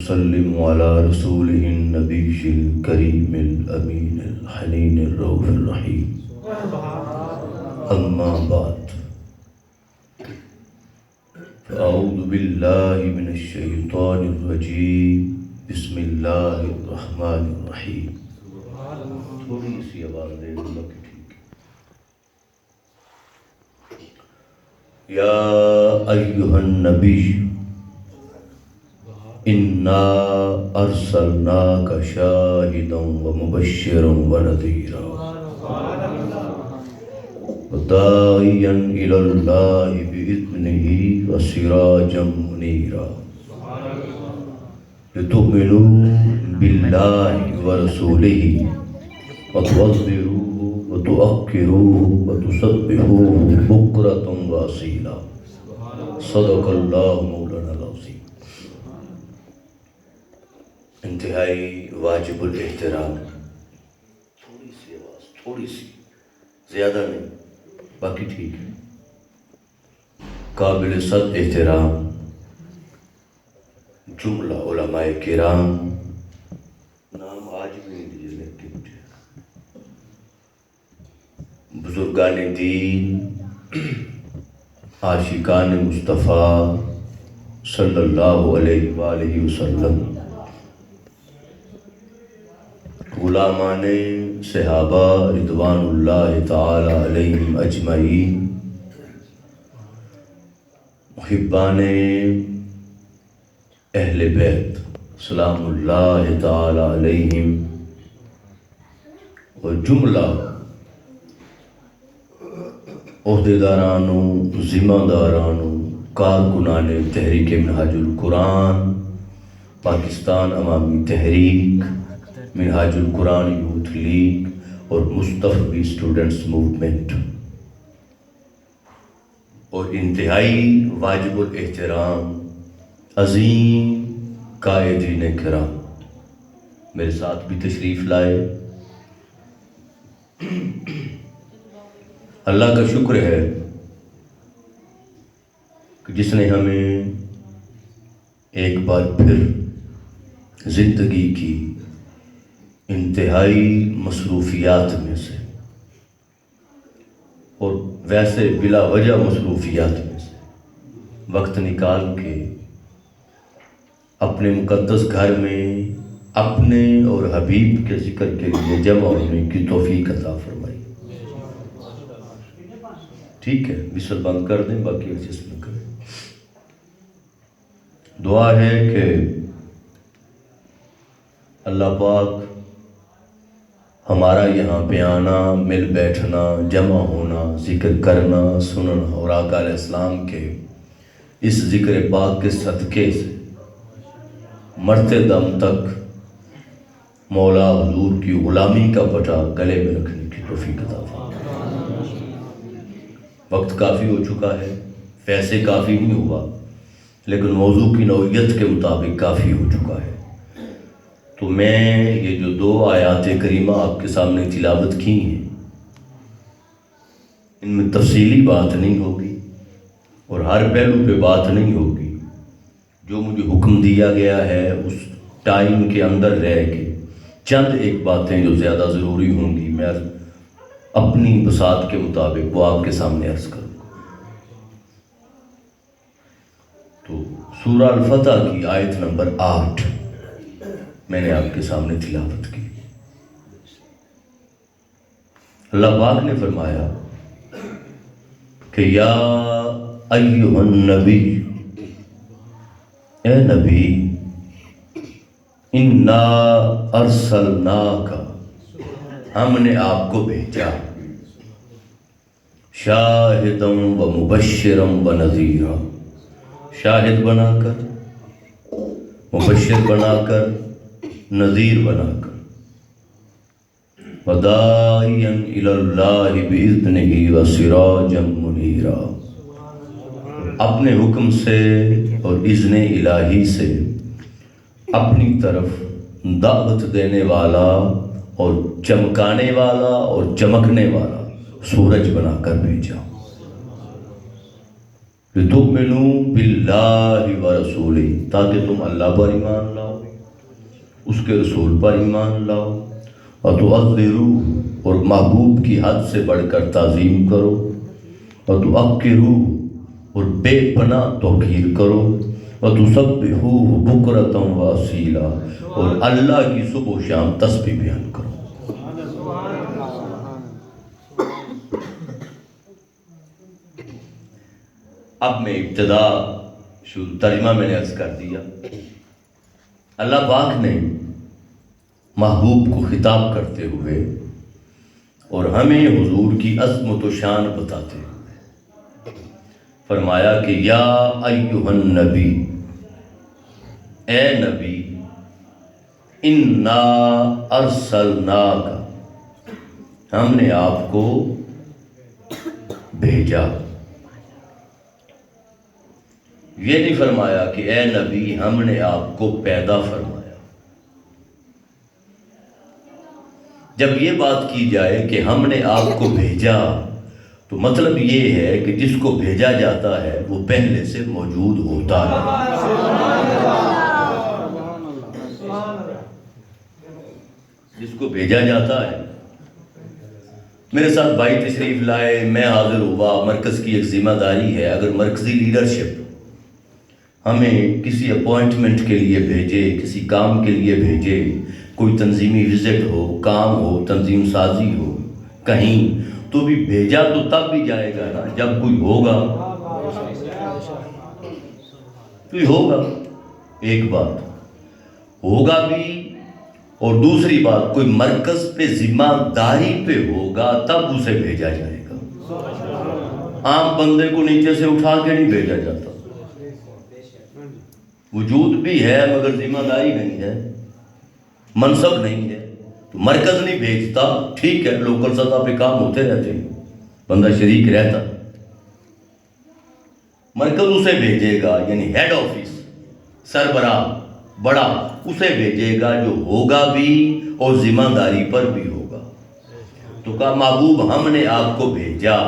وسلم على رسوله النبي الكريم الأمين الحنين الرؤوف الرحيم أما بعد فأعوذ بالله من الشيطان الرجيم بسم الله الرحمن الرحيم تھوڑی سی آواز دے اللہ کی ٹھیک یا ایھا النبی انا ارسلناک شاہدا ومبشرا ونذیرا وداعیا الی اللہ بإذنہ وسراجا منیرا لتؤمنوا باللہ ورسولہ وتوقروه وتوقروه وتسبحوه بکرة واصیلا صدق اللہ مولانا العظیم۔ انتہائی واجب الاحترام، تھوڑی سی آواز، تھوڑی سی، زیادہ نہیں، باقی ٹھیک ہے، قابل صد احترام جملہ علماء کرام، نام آج بھی نہیں دیجیے لکھ کے مجھے، بزرگان دین، عاشقان مصطفیٰ صلی اللہ علیہ وآلہ وسلم، غلامان صحابہ رضوان اللہ تعالی علیہم اجمعین، محبان اہل بیت سلام اللہ تعالی علیہم، اور جملہ عہدیدارانوں، ذمہ دارانوں، کارکنان تحریک منہاج القرآن، پاکستان عوامی تحریک، منہاج القرآن یوتھ لیگ اور مصطفی اسٹوڈنٹس موومنٹ، اور انتہائی واجب الاحترام عظیم قائدین کرام میرے ساتھ بھی تشریف لائے۔ اللہ کا شکر ہے کہ جس نے ہمیں ایک بار پھر زندگی کی انتہائی مصروفیات میں سے، اور ویسے بلا وجہ مصروفیات میں سے وقت نکال کے اپنے مقدس گھر میں اپنے اور حبیب کے ذکر کے لیے جمع ہونے کی توفیق عطا فرمائی۔ ٹھیک ہے، بسل بند کر دیں، باقی ایڈجسٹ نہ کریں۔ دعا ہے کہ اللہ پاک ہمارا یہاں پہ آنا، مل بیٹھنا، جمع ہونا، ذکر کرنا، سننا اور آقا علیہ السلام کے اس ذکر پاک کے صدقے سے مرتے دم تک مولا حضور کی غلامی کا پٹا گلے میں رکھنے کی توفیق عطا فرمائے۔ وقت کافی ہو چکا ہے، پیسے کافی نہیں ہوا، لیکن موضوع کی نوعیت کے مطابق کافی ہو چکا ہے، تو میں یہ جو 2 آیات کریمہ آپ کے سامنے تلاوت کی ہیں، ان میں تفصیلی بات نہیں ہوگی اور ہر پہلو پہ بات نہیں ہوگی، جو مجھے حکم دیا گیا ہے اس ٹائم کے اندر رہ کے چند ایک باتیں جو زیادہ ضروری ہوں گی میں اپنی بساط کے مطابق وہ آپ کے سامنے عرض کروں گا۔ تو سورہ الفتح کی آیت نمبر 8 میں نے آپ کے سامنے تلاوت کی۔ اللہ پاک نے فرمایا کہ یا ایھا النبی، اے نبی، انا ارسلناک، ہم نے آپ کو بھیجا، شاہدا ومبشرا ونذیرا، شاہد بنا کر، مبشر بنا کر، نذیر بنا کر، وداعیا الی اللہ بإذنہ وسراجا منیرا، اپنے حکم سے اور اذن الہی سے اپنی طرف دعوت دینے والا اور چمکانے والا اور چمکنے والا سورج بنا کر بھیجا۔ لِتُؤْمِنُوا بِاللَّهِ وَرَسُولِهِ، تاکہ تم اللہ پر ایمان لاؤ اس کے رسول پر ایمان لاؤ، وَتُعَذِّرُوهُ اور محبوب کی حد سے بڑھ کر تعظیم کرو، وَتُعَقِّرُوهُ اور بے پناہ توقیر کرو، وَتُسَبِّحُوهُ بُكْرَةً وَأَصِيلًا اور اللہ کی صبح و شام تسبیح بیان کرو۔ اب میں ابتدا ترجمہ میں نے عرض کر دیا، اللہ پاک نے محبوب کو خطاب کرتے ہوئے اور ہمیں حضور کی عظمت و شان بتاتے ہوئے فرمایا کہ یا ایھا النبی، اے نبی، انا ارسلناک، ہم نے آپ کو بھیجا۔ یہ نہیں فرمایا کہ اے نبی ہم نے آپ کو پیدا فرمایا۔ جب یہ بات کی جائے کہ ہم نے آپ کو بھیجا تو مطلب یہ ہے کہ جس کو بھیجا جاتا ہے وہ پہلے سے موجود ہوتا ہے۔ جس کو بھیجا جاتا ہے، میرے ساتھ بھائی تشریف لائے، میں حاضر ہوا، مرکز کی ایک ذمہ داری ہے، اگر مرکزی لیڈرشپ ہمیں کسی اپوائنٹمنٹ کے لیے بھیجے، کسی کام کے لیے بھیجے، کوئی تنظیمی وزٹ ہو، کام ہو، تنظیم سازی ہو کہیں، تو بھی بھیجا تو تب بھی جائے گا نا جب کوئی ہوگا۔ کوئی ہوگا، ایک بات ہوگا بھی، اور دوسری بات کوئی مرکز پہ ذمہ داری پہ ہوگا تب اسے بھیجا جائے گا۔ عام بندے کو نیچے سے اٹھا کے نہیں بھیجا جاتا، وجود بھی ہے مگر ذمہ داری نہیں ہے، منصب نہیں ہے، تو مرکز نہیں بھیجتا، ٹھیک ہے لوکل سطح پہ کام ہوتے رہتے ہیں، بندہ شریک رہتا، مرکز اسے بھیجے گا، یعنی ہیڈ آفس، سربراہ، بڑا اسے بھیجے گا جو ہوگا بھی اور ذمہ داری پر بھی ہوگا۔ تو کہا محبوب ہم نے آپ کو بھیجا،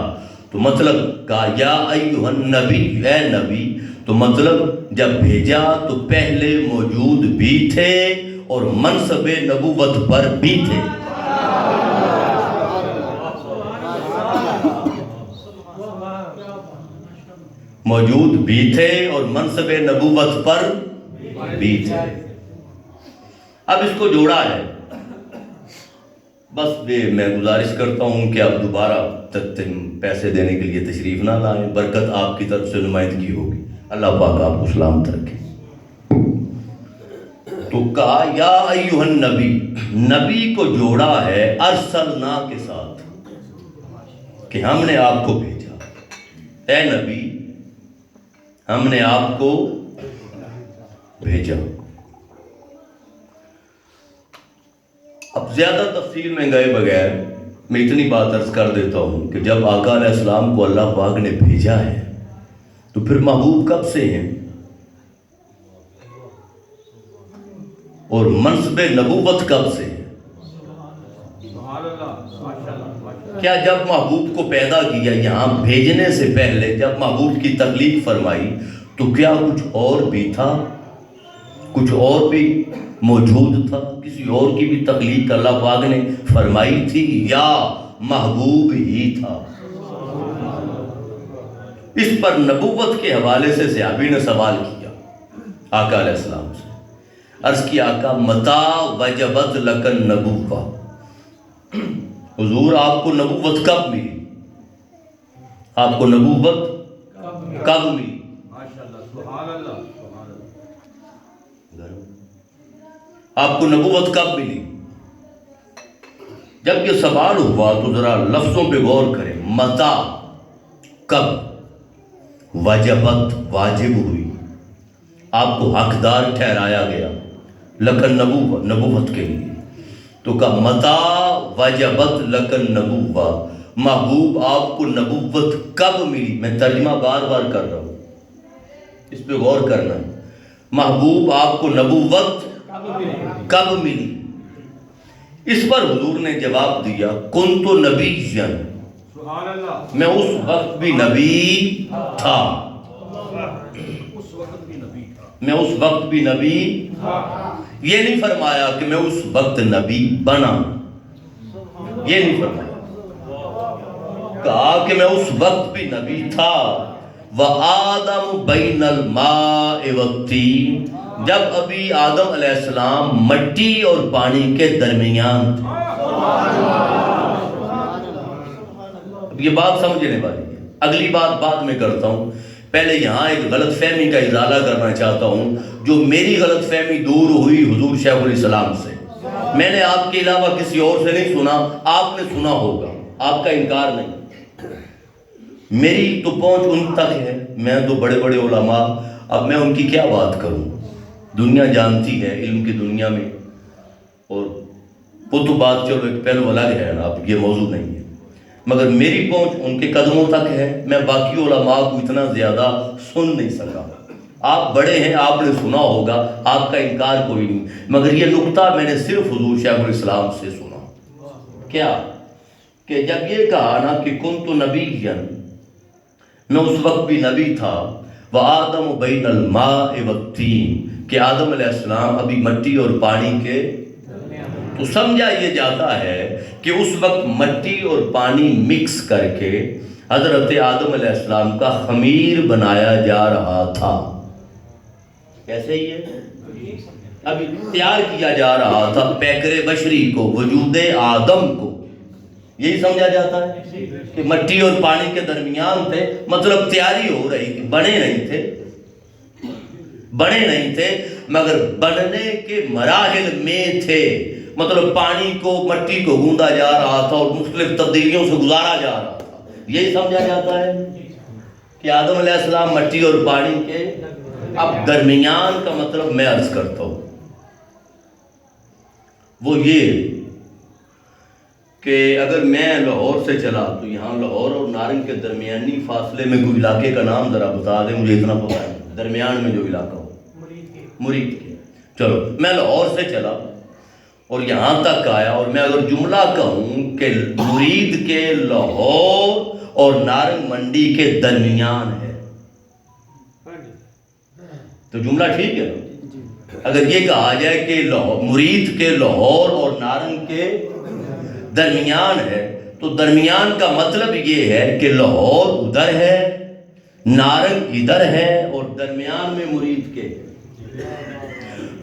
تو مطلب کہا یا ایھا النبی، اے نبی، تو مطلب جب بھیجا تو پہلے موجود بھی تھے اور منصب نبوت پر بھی تھے۔ موجود بھی تھے اور منصب نبوت پر بھی تھے۔ اب اس کو جوڑا ہے، بس میں گزارش کرتا ہوں کہ آپ دوبارہ پیسے دینے کے لیے تشریف نہ لائیں، برکت آپ کی طرف سے نمائندگی ہوگی، اللہ پاک آپ کو سلامت رکھے۔ تو کہا یا ایھا النبی، نبی کو جوڑا ہے ارسلنا کے ساتھ کہ ہم نے آپ کو بھیجا، اے نبی ہم نے آپ کو بھیجا۔ اب زیادہ تفصیل میں گئے بغیر میں اتنی بات عرض کر دیتا ہوں کہ جب آقا علیہ السلام کو اللہ پاک نے بھیجا ہے تو پھر محبوب کب سے ہیں اور منصب نبوت کب سے ہے؟ کیا جب محبوب کو پیدا کیا یہاں بھیجنے سے پہلے جب محبوب کی تخلیق فرمائی تو کیا کچھ اور بھی تھا؟ کچھ اور بھی موجود تھا؟ کسی اور کی بھی تخلیق اللہ پاک نے فرمائی تھی یا محبوب ہی تھا؟ اس پر نبوت کے حوالے سے صحابی نے سوال کیا آقا علیہ السلام سے، عرض کیا آقا متا وجبت لک النبوہ، حضور آپ کو نبوت کب ملی؟ آپ کو نبوت کب ملی؟ آپ کو نبوت کب ملی؟ جب یہ سوال ہوا تو ذرا لفظوں پہ غور کریں، متا کب، وجبت واجب ہوئی، آپ کو حقدار ٹھہرایا گیا لکن نبوت کے لیے، تو کہا متا وجبت لکن نبوہ، محبوب آپ کو نبوت کب ملی؟ میں ترجمہ بار بار کر رہا ہوں، اس پہ غور کرنا ہے، محبوب آپ کو نبوت کب ملی؟ اس پر حضور نے جواب دیا کنت نبیًا، میں اس وقت بھی نبی تھا، میں اس وقت بھی نبی، یہ نہیں فرمایا کہ میں اس وقت نبی بنا، یہ نہیں فرمایا، کہا کہ میں اس وقت بھی نبی تھا۔ وَآدَمُ بَيْنَ الْمَاءِ وَالطِّينِ، جب ابھی آدم علیہ السلام مٹی اور پانی کے درمیان تھے۔ اب یہ بات سمجھنے والی ہے، اگلی بات بعد میں کرتا ہوں، پہلے یہاں ایک غلط فہمی کا ازالہ کرنا چاہتا ہوں، جو میری غلط فہمی دور ہوئی حضور شیخ الاسلام سے، میں نے آپ کے علاوہ کسی اور سے نہیں سنا، آپ نے سنا ہوگا، آپ کا انکار نہیں، میری تو پہنچ ان تک ہے، میں تو بڑے بڑے علماء، اب میں ان کی کیا بات کروں، دنیا جانتی ہے علم کی دنیا میں، اور وہ تو بات چلو ایک پہلو الگ ہے نا، اب یہ موضوع نہیں ہے، مگر میری پہنچ ان کے قدموں تک ہے، میں باقی علماء کو اتنا زیادہ سن نہیں سکا، آپ بڑے ہیں، آپ نے سنا ہوگا، آپ کا انکار کوئی نہیں، مگر یہ نقطہ میں نے صرف حضور شیخ الاسلام سے سنا، کیا کہ جب یہ کہا نا کہ کنت نبیا، میں اس وقت بھی نبی تھا، وآدم بین الماء والطین، کہ آدم علیہ السلام ابھی مٹی اور پانی کے، تو سمجھا یہ جاتا ہے کہ اس وقت مٹی اور پانی مکس کر کے حضرت آدم علیہ السلام کا خمیر بنایا جا رہا تھا، کیسے ہی ہے، ابھی تیار کیا جا رہا تھا پیکر بشری کو، وجود آدم کو، یہی سمجھا جاتا ہے کہ مٹی اور پانی کے درمیان تھے، مطلب تیاری ہو رہی تھی، بنے نہیں تھے مگر بننے کے مراحل میں تھے، مطلب پانی کو مٹی کو گوندا جا رہا تھا اور مختلف تبدیلیوں سے گزارا جا رہا تھا، یہی سمجھا جاتا ہے کہ آدم علیہ السلام مٹی اور پانی کے، اب درمیان کا مطلب میں عرض کرتا ہوں، وہ یہ کہ اگر میں لاہور سے چلا تو یہاں لاہور اور نارنگ کے درمیانی فاصلے میں کوئی علاقے کا نام ذرا بتا دیں، مجھے اتنا پتا ہے درمیان میں جو علاقہ ہو، مرید کے، چلو میں لاہور سے چلا اور یہاں تک آیا، اور میں اگر جملہ کہوں کہ مرید کے لاہور اور نارنگ منڈی کے درمیان ہے تو جملہ ٹھیک ہے نا؟ اگر یہ کہا جائے کہ مرید کے لاہور اور نارنگ کے درمیان ہے تو درمیان کا مطلب یہ ہے کہ لاہور ادھر ہے، نارنگ ادھر ہے، اور درمیان میں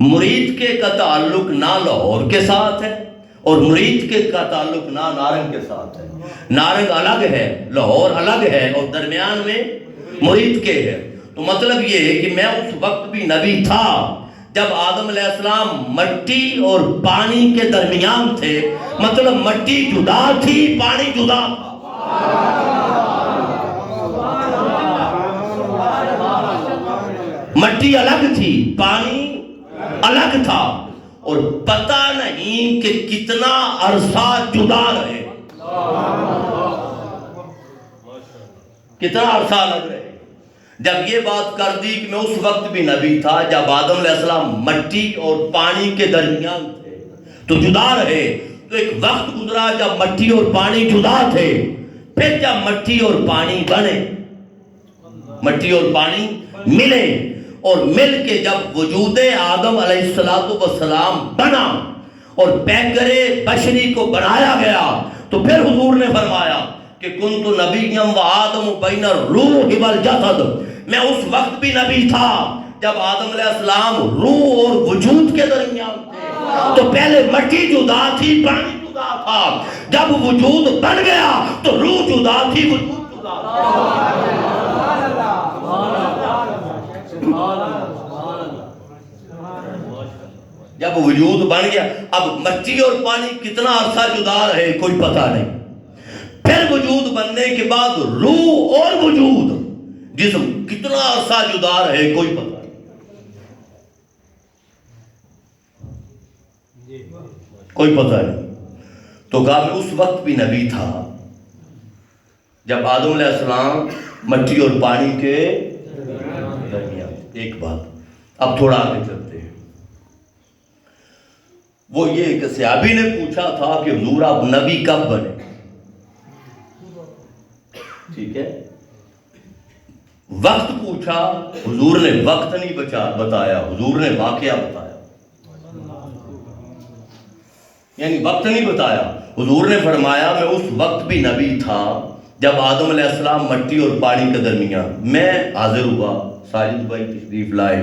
مرید کے کا تعلق نہ لاہور کے ساتھ ہے اور مرید کے کا تعلق نہ نارنگ کے ساتھ ہے، نارنگ الگ ہے، لاہور الگ ہے، اور درمیان میں مرید کے ہے، تو مطلب یہ ہے کہ میں اس وقت بھی نبی تھا جب آدم علیہ السلام مٹی اور پانی کے درمیان تھے، مطلب مٹی جدا تھی، پانی جدا تھا، مٹی الگ تھی، پانی الگ تھا، اور پتہ نہیں کہ کتنا عرصہ جدا رہے، کتنا عرصہ الگ رہے، جب یہ بات کر دی کہ میں اس وقت بھی نبی تھا جب آدم علیہ السلام مٹی اور پانی کے درمیان تھے تو جدا رہے، تو ایک وقت گزرا جب مٹی اور پانی جدا تھے، پھر جب مٹی اور پانی بنے، مٹی اور پانی ملے، اور مل کے جب وجود آدم علیہ السلام بنا اور پیکر بشری کو بنایا گیا، تو پھر حضور نے فرمایا کہ کنت نبیا وآدم بین الروح والجسد، میں اس وقت بھی نبی تھا جب آدم علیہ السلام روح اور وجود کے درمیان تھے، تو پہلے مٹی جدا تھی، پانی جدا تھا، جب وجود بن گیا تو روح جدا تھی، وجود جدا تھا، جب وجود بن گیا، اب مٹی اور پانی کتنا عرصہ جدا رہے کوئی پتہ نہیں، پھر وجود بننے کے بعد روح اور وجود جسم کتنا عرصہ جدا رہے کوئی پتہ نہیں، کوئی پتہ نہیں، تو کہا میں اس وقت بھی نبی تھا جب آدم علیہ السلام مٹی اور پانی کے درمیان۔ ایک بات اب تھوڑا آگے چلتے ہیں، وہ یہ کہ صحابی نے پوچھا تھا کہ حضور آپ نبی کب بنے، ٹھیک ہے، وقت پوچھا، حضور نے وقت نہیں بتایا، حضور نے واقعہ بتایا. یعنی وقت نہیں بتایا. حضور نے فرمایا میں اس وقت بھی نبی تھا جب آدم علیہ السلام مٹی اور پانی کے درمیان، میں حاضر ہوا. ساجد بھائی تشریف لائے،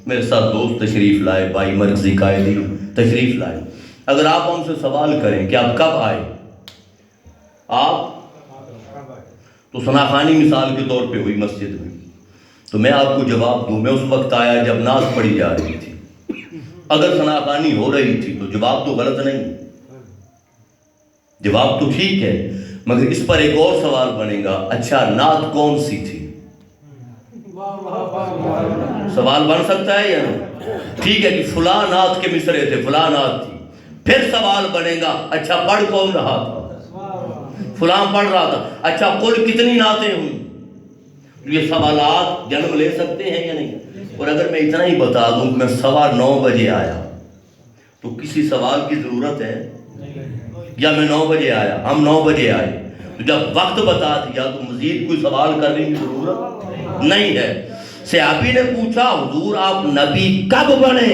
میرے ساتھ دوست تشریف لائے، بھائی مرکزی قائدی تشریف لائے. اگر آپ ہم سے سوال کریں کہ آپ کب آئے، آپ تو ثناخانی مثال کے طور پہ ہوئی مسجد میں، تو میں آپ کو جواب دوں میں اس وقت آیا جب ناز پڑھی جا رہی تھی. اگر ثناخانی ہو رہی تھی تو جواب تو غلط نہیں، جواب تو ٹھیک ہے، مگر اس پر ایک اور سوال بنے گا، اچھا نعت کون سی تھی؟ سوال بن سکتا ہے یا نہیں؟ ٹھیک ہے کہ فلاں نعت کے مصرے تھے، فلاں نعت تھی. پھر سوال بنے گا اچھا پڑھ کون رہا تھا؟ فلاں پڑھ رہا تھا. اچھا کل کتنی نعتیں ہوئی؟ یہ سوالات جنم لے سکتے ہیں یا نہیں؟ اور اگر میں اتنا ہی بتا دوں کہ میں 9:15 بجے آیا تو کسی سوال کی ضرورت ہے؟ یا میں 9 بجے آیا، ہم 9 بجے آئے، تو جب وقت بتا دیا تو مزید کوئی سوال کرنے کی ضرورت نہیں ہے. صحابی نے پوچھا حضور آپ نبی کب بنے؟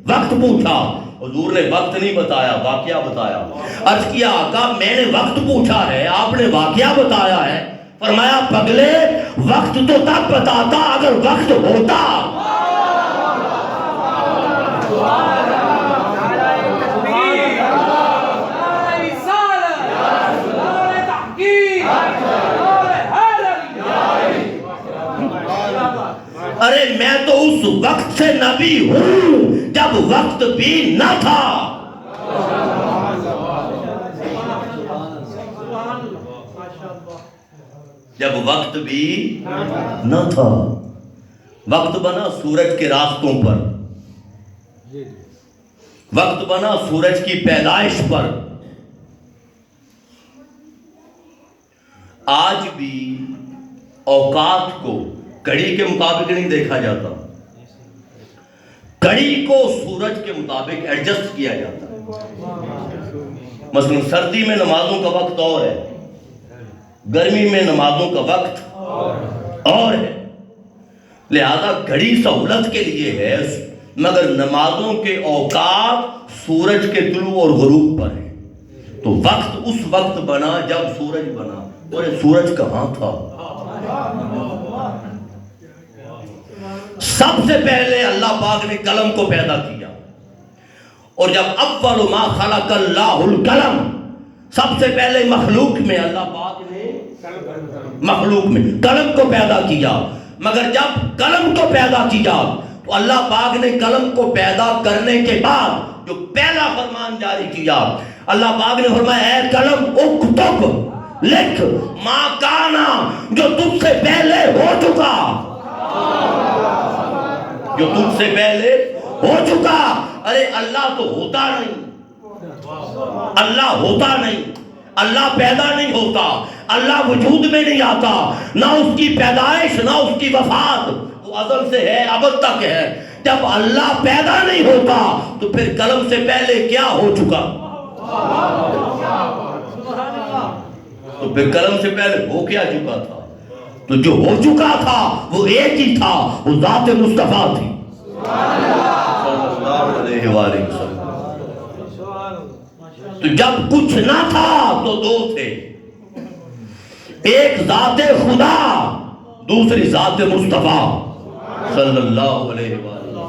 وقت پوچھا، حضور نے وقت نہیں بتایا، واقعہ بتایا. عرض کیا آقا میں نے وقت پوچھا ہے، آپ نے واقعہ بتایا ہے. فرمایا پگلے وقت تو تب بتاتا اگر وقت ہوتا. ارے میں تو اس وقت سے نبی ہوں جب وقت بھی نہ تھا. جب وقت بھی نہ تھا. وقت بنا سورج کے راستوں پر، وقت بنا سورج کی پیدائش پر. آج بھی اوقات کو گھڑی کے مطابق نہیں دیکھا جاتا، گھڑی کو سورج کے مطابق ایڈجسٹ کیا جاتا ہے. مثلا سردی میں نمازوں کا وقت اور ہے، گرمی میں نمازوں کا وقت اور ہے. لہذا گھڑی سہولت کے لیے ہے، مگر نمازوں کے اوقات سورج کے طلوع اور غروب پر ہیں. تو وقت اس وقت بنا جب سورج بنا. اور یہ سورج کہاں تھا؟ سب سے پہلے اللہ پاک نے قلم کو پیدا کیا، اور جب اول ما خلق اللہ القلم، سب سے پہلے مخلوق میں اللہ پاک نے مخلوق میں قلم کو پیدا کیا. مگر جب قلم کو پیدا کیا تو اللہ پاک نے قلم کو پیدا کرنے کے بعد جو پہلا فرمان جاری کیا، اللہ پاک نے فرمایا اے قلم اکتب، لکھ ما کانا، جو تجھ سے پہلے ہو چکا، جو تجھ سے پہلے ہو چکا. ارے اللہ تو ہوتا نہیں، اللہ ہوتا نہیں، اللہ پیدا نہیں ہوتا، اللہ وجود میں نہیں آتا، نہ اس کی پیدائش نہ اس کی وفات، وہ ازل سے ہے ابد تک ہے. جب اللہ پیدا نہیں ہوتا تو پھر قلم سے پہلے کیا ہو چکا؟ تو پھر قلم سے پہلے ہو کیا چکا تھا؟ تو جو ہو چکا تھا وہ ایک ہی تھا، وہ ذات مصطفیٰ تھی صلی اللہ علیہ وآلہ وسلم. تو جب کچھ نہ تھا تو دو تھے، ایک ذات خدا، دوسری ذات مصطفیٰ صلی اللہ علیہ وآلہ.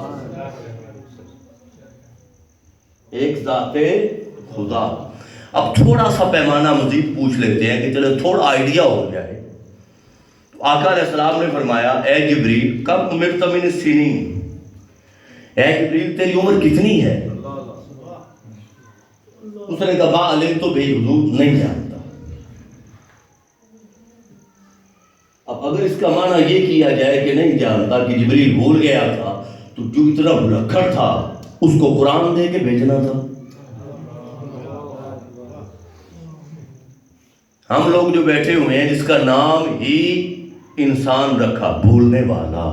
ایک ذات خدا. اب تھوڑا سا پیمانہ مزید پوچھ لیتے ہیں کہ چلو تھوڑا آئیڈیا ہو جائے. آقا علیہ السلام نے فرمایا اے جبریل کم عمرت من السنین، اے جبریل تیری عمر کتنی ہے؟ اس نے کہا ما علمت بھی، حضور نہیں جانتا. اب اگر اس کا معنی یہ کیا جائے کہ نہیں جانتا، کہ جبریل بھول گیا تھا، تو جو اتنا بھلکڑ تھا اس کو قرآن دے کے بھیجنا تھا. ہم لوگ جو بیٹھے ہوئے ہیں جس کا نام ہی انسان رکھا، بھولنے والا.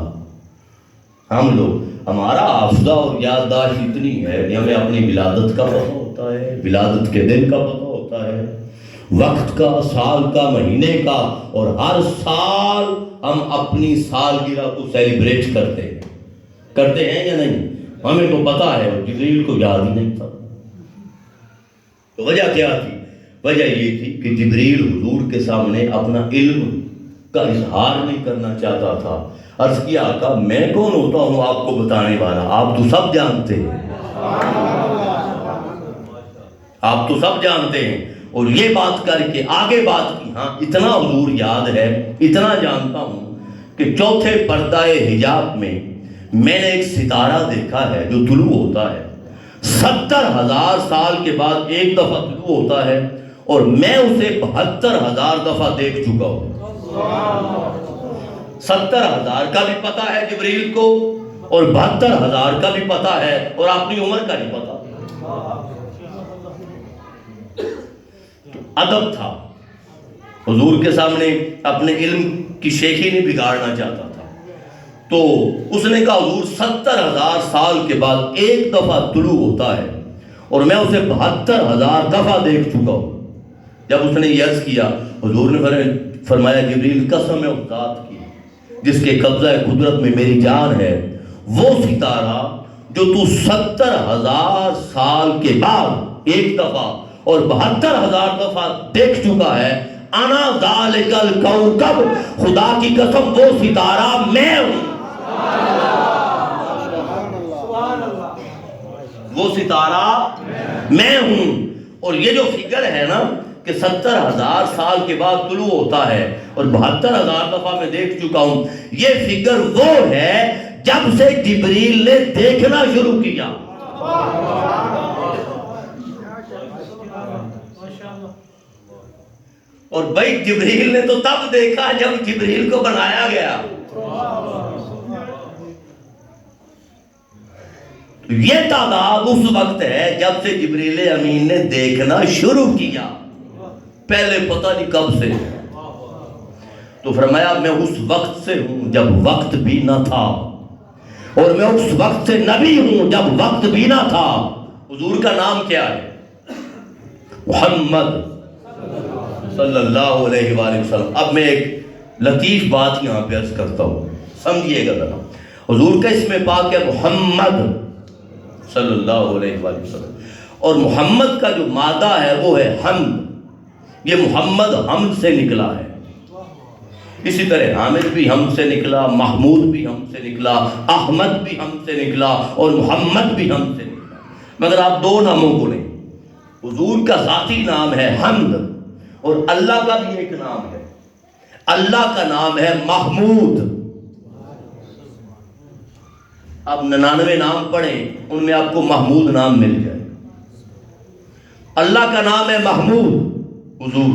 ہم لوگ، ہمارا حافظہ اور یادداشت اتنی ہے کہ ہمیں اپنی ولادت کا پتہ ہوتا ہے، ولادت کے دن کا پتہ ہوتا ہے، وقت کا، سال کا، مہینے کا، اور ہر سال ہم اپنی سالگرہ کو سیلیبریٹ کرتے ہیں یا نہیں؟ ہمیں تو پتا ہے، جبریل کو یاد ہی نہیں تھا۔ تو وجہ کیا تھی؟ وجہ یہ تھی کہ جبریل حضور کے سامنے اپنا علم کا اظہار نہیں کرنا چاہتا تھا۔ عرض کیا آقا میں کون ہوتا ہوں آپ کو بتانے والا؟ آپ تو سب جانتے ہیں، آپ تو سب جانتے ہیں۔ اور یہ بات کر کے آگے بات کی، ہاں اتنا حضور یاد ہے، اتنا جانتا ہوں کہ چوتھے پردہ حجاب میں نے ایک ستارہ دیکھا ہے جو طلوع ہوتا ہے، 70,000 سال کے بعد ایک دفعہ طلوع ہوتا ہے، اور میں اسے 72,000 دفعہ دیکھ چکا ہوں۔ 70,000 کا بھی پتا ہے جبریل کو، اور 72,000 کا بھی پتا ہے، اور اپنی عمر کا نہیں پتا۔ ادب تھا حضور کے سامنے، اپنے علم کی شیخی نہیں بگاڑنا چاہتا تھا، تو اس نے کہا حضور 70,000 سال کے بعد ایک دفعہ طلوع ہوتا ہے، اور میں اسے 72,000 دفعہ دیکھ چکا ہوں۔ جب اس نے یہ عرض کیا، حضور نے فرمایا جبریل قسم ہے اس ذات کی جس کے قبضہ قدرت میں میری جان ہے، وہ ستارہ جو تو 70,000 سال کے بعد ایک دفعہ اور 72,000 دفعہ دیکھ چکا ہے، انا ذالک الکوکب، خدا کی قسم وہ ستارہ میں ہوں، وہ ستارہ میں ہوں۔ اور یہ جو فگر ہے نا کہ 70,000 سال کے بعد طلوع ہوتا ہے اور 72,000 دفعہ میں دیکھ چکا ہوں، یہ فگر وہ ہے جب سے جبریل نے دیکھنا شروع کیا۔ اور بھائی جبریل نے تو تب دیکھا جب جبریل کو بنایا گیا۔ یہ تعداد اس وقت ہے جب سے جبریل امین نے دیکھنا شروع کیا، پہلے پتہ نہیں کب سے۔ تو فرمایا میں اس وقت سے ہوں جب وقت بھی نہ تھا، اور میں اس وقت سے نبی ہوں جب وقت بھی نہ تھا۔ حضور کا نام کیا ہے؟ محمد صلی اللہ علیہ وآلہ وسلم۔ اب میں ایک لطیف بات یہاں پہ عرض کرتا ہوں، سمجھیے گا ذرا۔ حضور کا اسم پاک ہے محمد صلی اللہ علیہ وآلہ وسلم، اور محمد کا جو مادہ ہے وہ ہے حمد۔ یہ محمد حمد سے نکلا ہے، اسی طرح حامد بھی حمد سے نکلا، محمود بھی حمد سے نکلا، احمد بھی حمد سے نکلا، اور محمد بھی حمد سے نکلا۔ مگر آپ دو ناموں کو لیں، حضور کا ذاتی نام ہے حمد، اور اللہ کا بھی ایک نام ہے، اللہ کا نام ہے محمود۔ آپ 99 نام پڑھیں، ان میں آپ کو محمود نام مل جائے۔ اللہ کا نام ہے محمود حضور،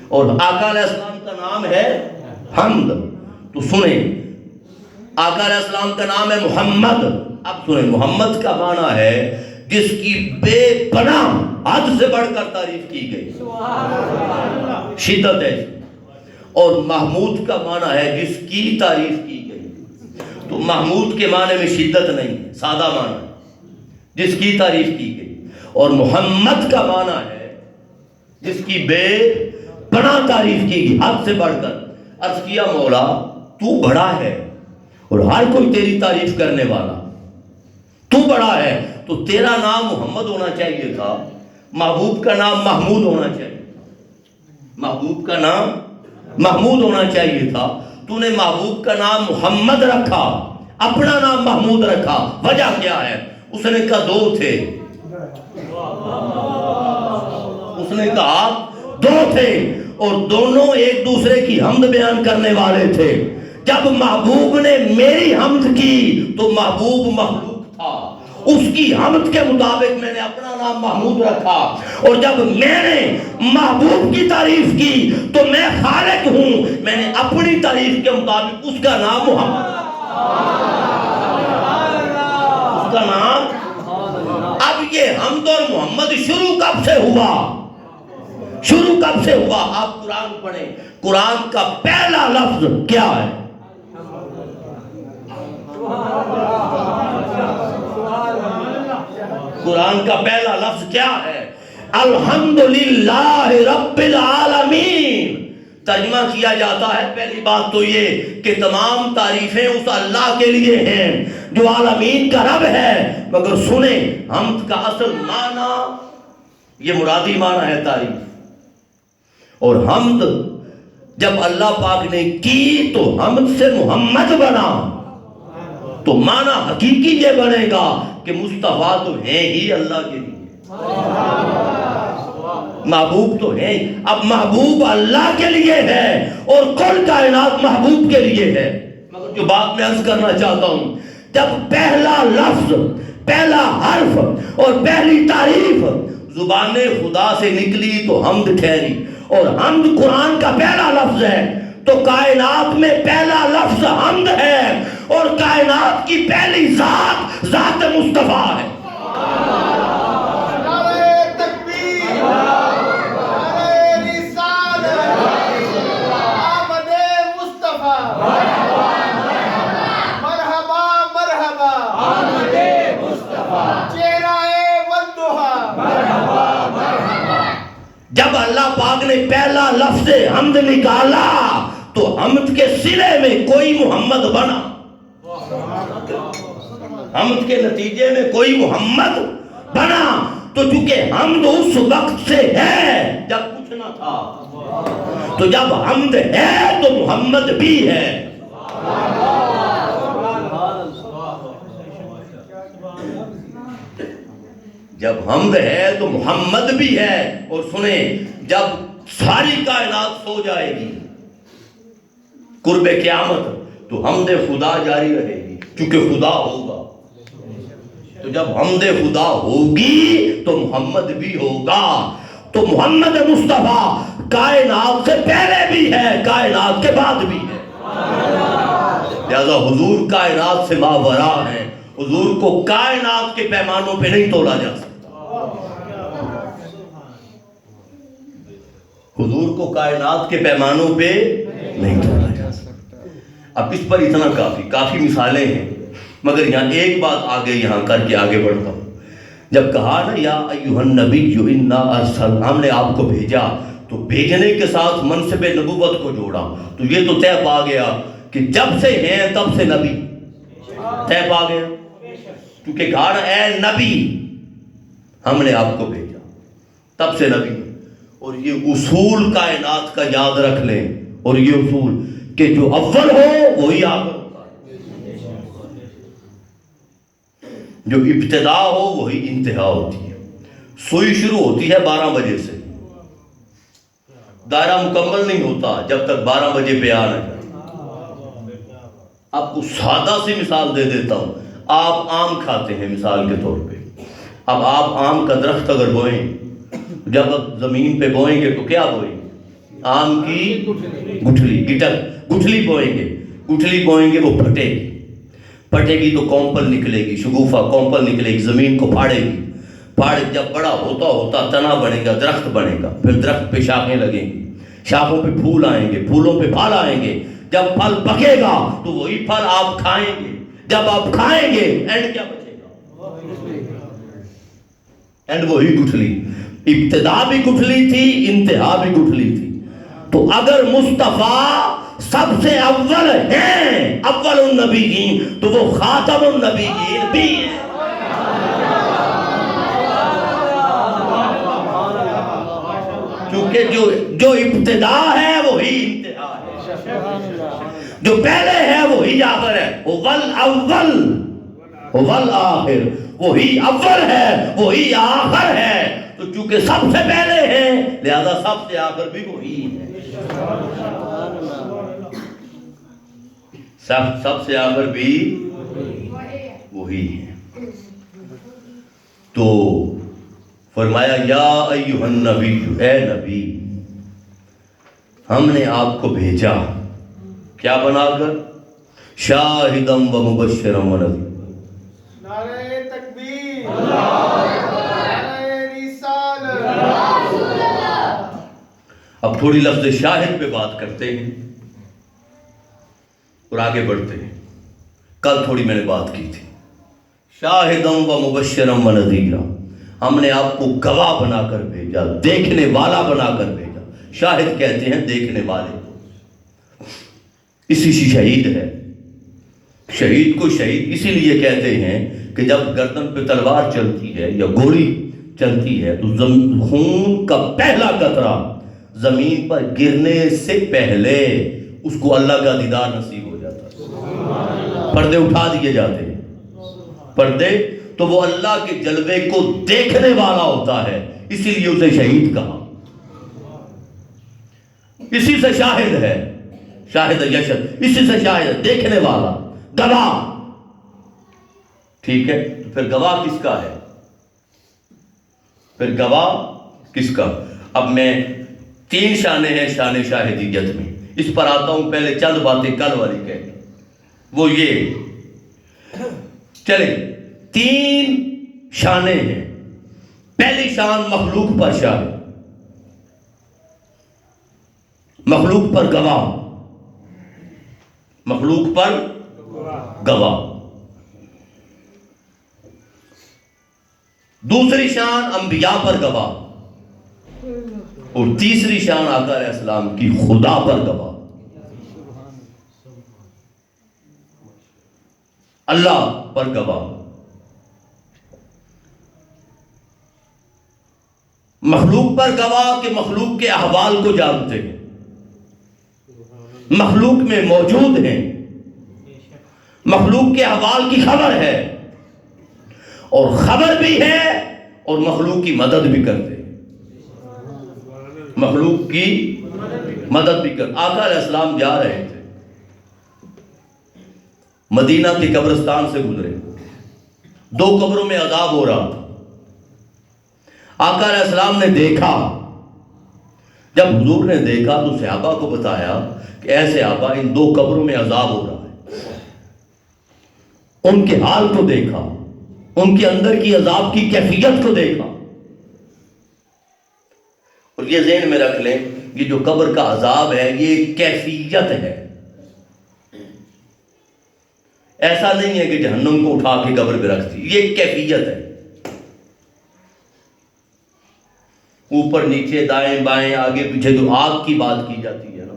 اور آقا علیہ السلام کا نام ہے حمد۔ تو سنیں، آقا علیہ السلام کا نام ہے محمد۔ اب سنیں، محمد کا معنی ہے جس کی بے پناہ حد سے بڑھ کر تعریف کی گئی، شدت ہے۔ اور محمود کا معنی ہے جس کی تعریف کی گئی۔ تو محمود کے معنی میں شدت نہیں ہے، سادہ معنی ہے جس کی تعریف کی گئی، اور محمد کا معنی ہے جس کی بے پناہ تعریف کی گئی، حد سے بڑھ کر۔ عرض کیا مولا تو بڑا ہے اور ہر کوئی تیری تعریف کرنے والا، تو بڑا ہے تو تیرا نام محمد ہونا چاہیے تھا، محبوب کا نام محمود ہونا چاہیے، محبوب کا نام محمود ہونا چاہیے تھا۔ تو نے محبوب کا نام محمد رکھا، اپنا نام محمود رکھا، وجہ کیا ہے؟ اس نے کہا دو تھے، اس نے کہا دو تھے، اور دونوں ایک دوسرے کی حمد بیان کرنے والے تھے۔ جب محبوب نے میری حمد کی تو محبوب مخلوق تھا، اس کی حمد کے مطابق میں نے اپنا نام محمود رکھا، اور جب میں نے محبوب کی تعریف کی تو میں خالق ہوں، میں نے اپنی تعریف کے مطابق اس کا نام محمد رکھا، اس کا نام۔ اب یہ حمد اور محمد شروع کب سے ہوا؟ شروع کب سے ہوا؟ آپ قرآن پڑھیں، قرآن کا پہلا لفظ کیا ہے؟ قرآن کا پہلا لفظ کیا ہے؟ الحمدللہ رب العالمین ترجمہ کیا جاتا ہے. پہلی بات تو یہ کہ تمام تعریفیں اس اللہ کے لیے ہیں جو عالمین کا رب ہے. مگر سنیں حمد کا اصل معنی یہ مرادی معنی ہے تعریف. اور حمد جب اللہ پاک نے کی تو حمد سے محمد بنا تو معنی حقیقی یہ بنے گا کہ مصطفیٰ تو ہیں ہی اللہ کے لیے, محبوب تو ہیں. اب محبوب اللہ کے لیے ہے اور کل کائنات محبوب کے لیے ہے. مگر جو بات میں عرض کرنا چاہتا ہوں, جب پہلا لفظ, پہلا حرف اور پہلی تعریف زبان خدا سے نکلی تو حمد ٹھہری, اور حمد قرآن کا پہلا لفظ ہے تو کائنات میں پہلا لفظ حمد ہے, اور کائنات کی پہلی ذات ذات مصطفیٰ ہے. جب اللہ پاک نے پہلا لفظ حمد نکالا تو حمد کے صلے میں کوئی محمد بنا, حمد کے نتیجے میں کوئی محمد بنا. تو چونکہ حمد اس وقت سے ہے جب کچھ نہ تھا, تو جب حمد ہے تو محمد بھی ہے. جب حمد ہے تو محمد بھی ہے. اور سنیں, جب ساری کائنات سو جائے گی قرب قیامت تو حمد خدا جاری رہے گی کیونکہ خدا ہوگا. تو جب حمد خدا ہوگی تو محمد بھی ہوگا. تو محمد مصطفیٰ کائنات سے پہلے بھی ہے, کائنات کے بعد بھی ہے. لہذا حضور کائنات سے ماوراء ہیں. حضور کو کائنات کے پیمانوں پہ نہیں تولا جا سکتا. حضور کو کائنات کے پیمانوں پہ نہیں تولا جا سکتا. اب اس پر اتنا کافی مثالیں ہیں, مگر یہاں ایک بات آگے یہاں کر کے آگے بڑھتا ہوں. جب کہا نا یا ایھا النبی انا ارسلنا, ہم نے آپ کو بھیجا, تو بھیجنے کے ساتھ منصب نبوت کو جوڑا. تو یہ تو طے پا گیا کہ جب سے ہیں تب سے نبی طے پا گیا, کیونکہ کہا نا اے نبی ہم نے آپ کو بھیجا, تب سے نبی. اور یہ اصول کائنات کا یاد رکھ لیں, اور یہ اصول کہ جو اول ہو وہی آخر ہوتا ہے, جو ابتدا ہو وہی انتہا ہوتی ہے. سوئی شروع ہوتی ہے 12 بجے سے, دائرہ مکمل نہیں ہوتا جب تک 12 بجے پہ آ نہ جائے. آپ کو سادہ سی مثال دے دیتا ہوں. آپ آم کھاتے ہیں مثال کے طور پہ. اب آپ آم کا درخت اگر بوئیں, جب آپ زمین پہ بوئیں گے تو کیا بوئیں گے؟ آم کی گٹھلی بوئیں گے. گٹھلی بوئیں گے, وہ پھٹے گی تو کومپل نکلے گی, شگوفہ کومپل نکلے گی, زمین کو پھاڑے گی. جب بڑا ہوتا تنا بنے گا, درخت بنے گا. پھر درخت پہ شاخیں لگیں گی, شاخوں پہ پھول آئیں گے, پھولوں پہ پھل آئیں گے. جب پھل پکے گا تو وہی پھل آپ کھائیں گے. جب آپ کھائیں گے اینڈ کیا بچے گا؟ اینڈ وہی گٹھلی. ابتدا بھی گٹھلی تھی, انتہا بھی گٹھلی تھی. تو اگر مصطفیٰ سب سے اول ہیں, اول النبیین, تو وہ خاتم النبیین بھی ہیں. کیونکہ جو ابتدا ہے وہی انتہا ہے, جو پہلے ہے وہی آخر ہے. اول آخر, وہی اول ہے وہی آخر ہے. تو چونکہ سب سے پہلے ہیں لہذا سب سے آخر بھی وہی ہے. سب سے آخر بھی وہی ہے. تو فرمایا یا ایھا النبی, اے نبی ہم نے آپ کو بھیجا کیا بنا کر؟ شاہدا و مبشرا و نذیرا. نعرہ تکبیر, نعرہ رسالت. اب تھوڑی لفظ شاہد پہ بات کرتے ہیں اور آگے بڑھتے ہیں. کل تھوڑی میں نے بات کی تھی. شاہدا و مبشرا و نذیرا, ہم نے آپ کو گواہ بنا کر بھیجا، دیکھنے والا بنا کر بھیجا۔ شاہد کہتے ہیں دیکھنے والے کو، اسی سے شہید ہے۔ شہید کو شہید اسی لیے کہتے ہیں کہ جب گردن پہ تلوار چلتی ہے یا گولی چلتی ہے تو خون کا پہلا قطرہ زمین پر گرنے سے پہلے اس کو اللہ کا دیدار نصیب ہو جاتا ہے۔ پردے اٹھا دیے جاتے ہیں، پردے، تو وہ اللہ کے جلوے کو دیکھنے والا ہوتا ہے، اسی لیے اسے شہید کہا۔ اسی سے شاہد ہے، شاہد یشد، اسی سے شاہد ہے، دیکھنے والا، گواہ۔ ٹھیک ہے، تو پھر گواہ کس کا ہے؟ پھر گواہ کس کا؟ اب میں 3 شانیں ہیں شان شاہدیت میں، اس پر آتا ہوں۔ پہلے چند باتیں کل والی کہہ، وہ یہ چلے 3 شانیں ہیں۔ پہلی شان مخلوق پر شاہد، مخلوق پر گواہ، مخلوق پر گواہ۔ دوسری شان انبیاء پر گواہ، اور تیسری شان آقا علیہ السلام کی خدا پر گواہ، اللہ پر گواہ۔ مخلوق پر گواہ کہ مخلوق کے احوال کو جانتے ہیں، مخلوق میں موجود ہیں، مخلوق کے احوال کی خبر ہے، اور خبر بھی ہے اور مخلوق کی مدد بھی کرتے ہیں، مخلوق کی مدد بھی کرتے۔ آقا علیہ السلام جا رہے تھے، مدینہ کے قبرستان سے گزرے، 2 قبروں میں عذاب ہو رہا تھا۔ آقا علیہ السلام نے دیکھا، جب حضور نے دیکھا تو صحابہ کو بتایا کہ اے صحابہ، ان 2 قبروں میں عذاب ہو رہا ہے۔ ان کے حال کو دیکھا، ان کے اندر کی عذاب کی کیفیت کو دیکھا، اور یہ ذہن میں رکھ لیں، یہ جو قبر کا عذاب ہے یہ کیفیت ہے، ایسا نہیں ہے کہ جہنم کو اٹھا کے قبر پہ رکھ دی، یہ کیفیت ہے۔ اوپر نیچے دائیں بائیں آگے پیچھے جو آگ کی بات کی جاتی ہے نا،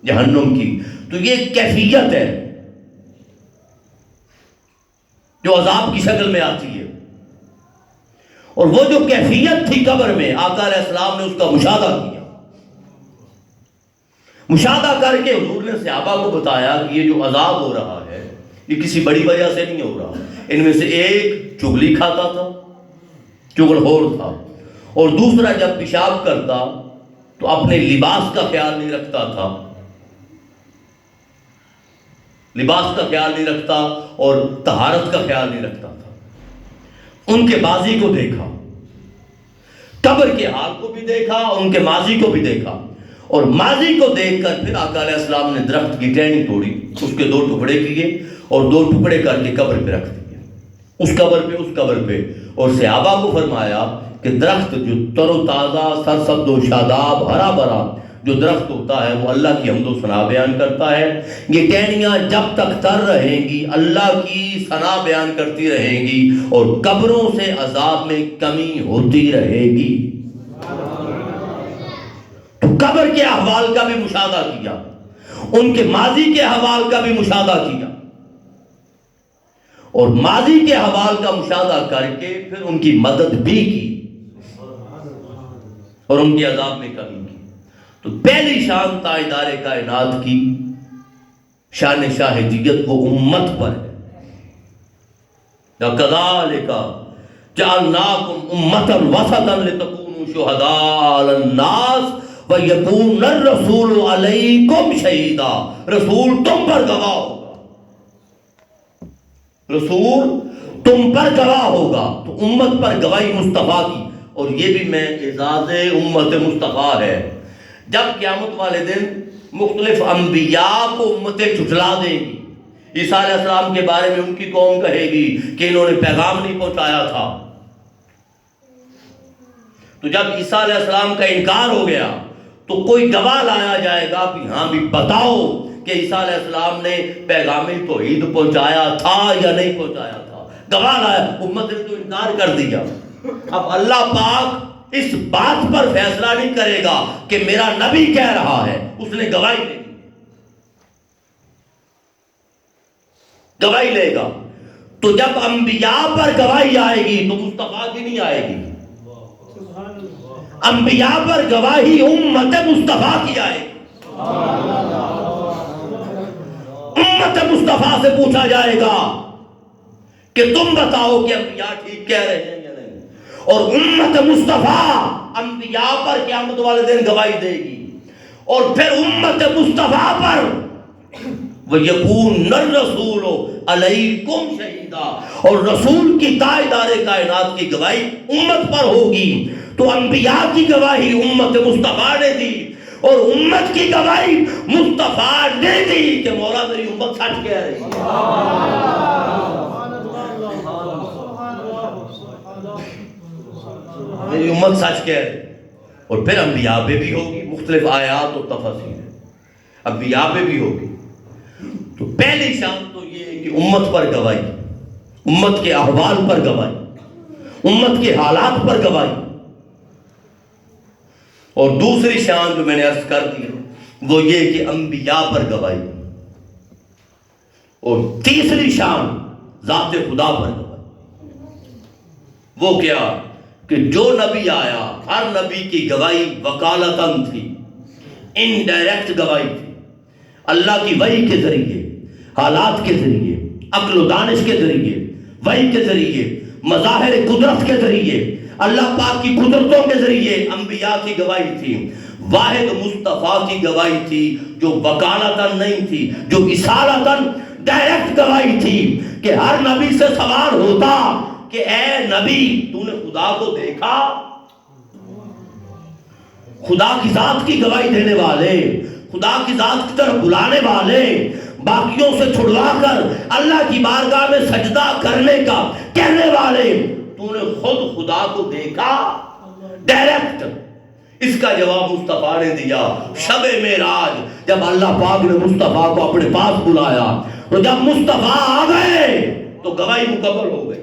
جہنم کی، تو یہ کیفیت ہے جو عذاب کی شکل میں آتی ہے۔ اور وہ جو کیفیت تھی قبر میں، آقا علیہ السلام نے اس کا مشاہدہ کیا۔ مشاہدہ کر کے حضور نے صحابہ کو بتایا کہ یہ جو عذاب ہو رہا ہے یہ کسی بڑی وجہ سے نہیں ہو رہا۔ ان میں سے ایک چغلی کھاتا تھا، چغل خور تھا، اور دوسرا جب پیشاب کرتا تو اپنے لباس کا خیال نہیں رکھتا تھا، لباس کا خیال نہیں رکھتا اور طہارت کا خیال نہیں رکھتا تھا۔ ان کے ماضی کو دیکھا، قبر کے حال کو بھی دیکھا، ان کے ماضی کو بھی دیکھا، اور ماضی کو دیکھ کر پھر آقا علیہ السلام نے درخت کی ٹہنی توڑی، اس کے 2 ٹکڑے کیے اور 2 ٹکڑے کر کے قبر پہ رکھ دیے، اس قبر پہ، اس قبر پہ، اور صحابہ کو فرمایا کہ درخت جو تر و تازہ، سرسبز و شاداب، ہرا بھرا جو درخت ہوتا ہے وہ اللہ کی حمد و ثنا بیان کرتا ہے۔ یہ ٹہنیاں جب تک تر رہیں گی اللہ کی ثنا بیان کرتی رہیں گی، اور قبروں سے عذاب میں کمی ہوتی رہے گی۔ تو قبر کے احوال کا بھی مشاہدہ کیا، ان کے ماضی کے احوال کا بھی مشاہدہ کیا، اور ماضی کے احوال کا مشاہدہ کر کے پھر ان کی مدد بھی کی اور ان کے عذاب میں کمی کی۔ تو پہلی شان تاجدار کائنات کی شان شاہدیت وہ امت پر ہے۔ وَكَذَلِكَ جَعَلْنَاكُمْ أُمَّةً وَسَطًا لِتَكُونُوا شُهَدَاءَ عَلَى النَّاسِ وَيَكُونَ الرَّسُولُ عَلَيْكُمْ شَهِيدًا۔ رسول تم پر گواہ ہوگا، رسول تم پر گواہ ہوگا۔ تو امت پر گواہی مصطفیٰ کی، اور یہ بھی میں اعزاز امت مصطفیٰ ہے۔ جب قیامت والے دن مختلف انبیاء کو امتیں جھٹلا دیں گی، عیسیٰ علیہ السلام کے بارے میں ان کی قوم کہے گی کہ انہوں نے پیغام نہیں پہنچایا تھا، تو جب عیسیٰ علیہ السلام کا انکار ہو گیا تو کوئی گواہ لایا جائے گا کہ ہاں بھی بتاؤ کہ عیسیٰ علیہ السلام نے پیغام توحید پہنچایا تھا یا نہیں پہنچایا تھا۔ گواہ لایا، امت نے تو انکار کر دیا، اب اللہ پاک اس بات پر فیصلہ نہیں کرے گا کہ میرا نبی کہہ رہا ہے، اس نے گواہی لے گی، گواہی لے گا۔ تو جب انبیاء پر گواہی آئے گی تو مصطفیٰ کی نہیں آئے گی، انبیاء پر گواہی امت مصطفیٰ کی آئے گی۔ امت مصطفیٰ سے پوچھا جائے گا کہ تم بتاؤ کہ انبیاء ٹھیک کہہ رہے ہیں یا نہیں، اور امت مصطفیٰ انبیاء پر قیامت والے دن گواہی دے گی، اور پھر امت مصطفیٰ پر وَيَكُونَ الرَّسُولُ عَلَيْكُمْ شَهِيدًا، اور رسول کی تائیدار کائنات کی گواہی امت پر ہوگی۔ تو انبیاء کی گواہی امت مصطفیٰ نے دی، اور امت کی گواہی مصطفیٰ نے دی کہ مولا میری امت سچ کہہ رہی ہے۔ میری امت سچ کہہ رہی ہے۔ اور پھر انبیاء پہ بھی ہوگی، مختلف آیات اور تفاصیل انبیاء پہ بھی ہوگی۔ تو پہلی شان تو یہ ہے کہ امت پر گواہی، امت کے احوال پر گواہی، امت کے حالات پر گواہی۔ اور دوسری شان جو میں نے عرض کر دی وہ یہ کہ انبیاء پر گواہی، اور تیسری شان ذات خدا پر گواہی۔ وہ کیا کہ جو نبی آیا ہر نبی کی گواہی وکالتاً تھی، انڈائریکٹ گواہی تھی، اللہ کی وحی کے ذریعے، حالات کے ذریعے، عقل و دانش کے ذریعے، وحی کے ذریعے، مظاہر قدرت کے ذریعے، اللہ پاک کی قدرتوں کے ذریعے انبیاء کی گواہی تھی۔ واحد مصطفیٰ کی گواہی تھی جو وکالتاً نہیں تھی، جو اصالتاً ڈائریکٹ گواہی تھی، کہ ہر نبی سے سوال ہوتا کہ اے نبی تو نے خدا کو دیکھا؟ خدا کی ذات کی گواہی دینے والے، خدا کی ذات کی طرف بلانے والے، باقیوں سے چھڑوا کر اللہ کی بارگاہ میں سجدہ کرنے کا کہنے والے، تو نے خود خدا کو دیکھا؟ ڈائریکٹ اس کا جواب مصطفیٰ نے دیا۔ شب معراج جب اللہ پاک نے مصطفیٰ کو اپنے پاس بلایا، تو جب مصطفیٰ آ گئے تو گواہی مکمل ہو گئی۔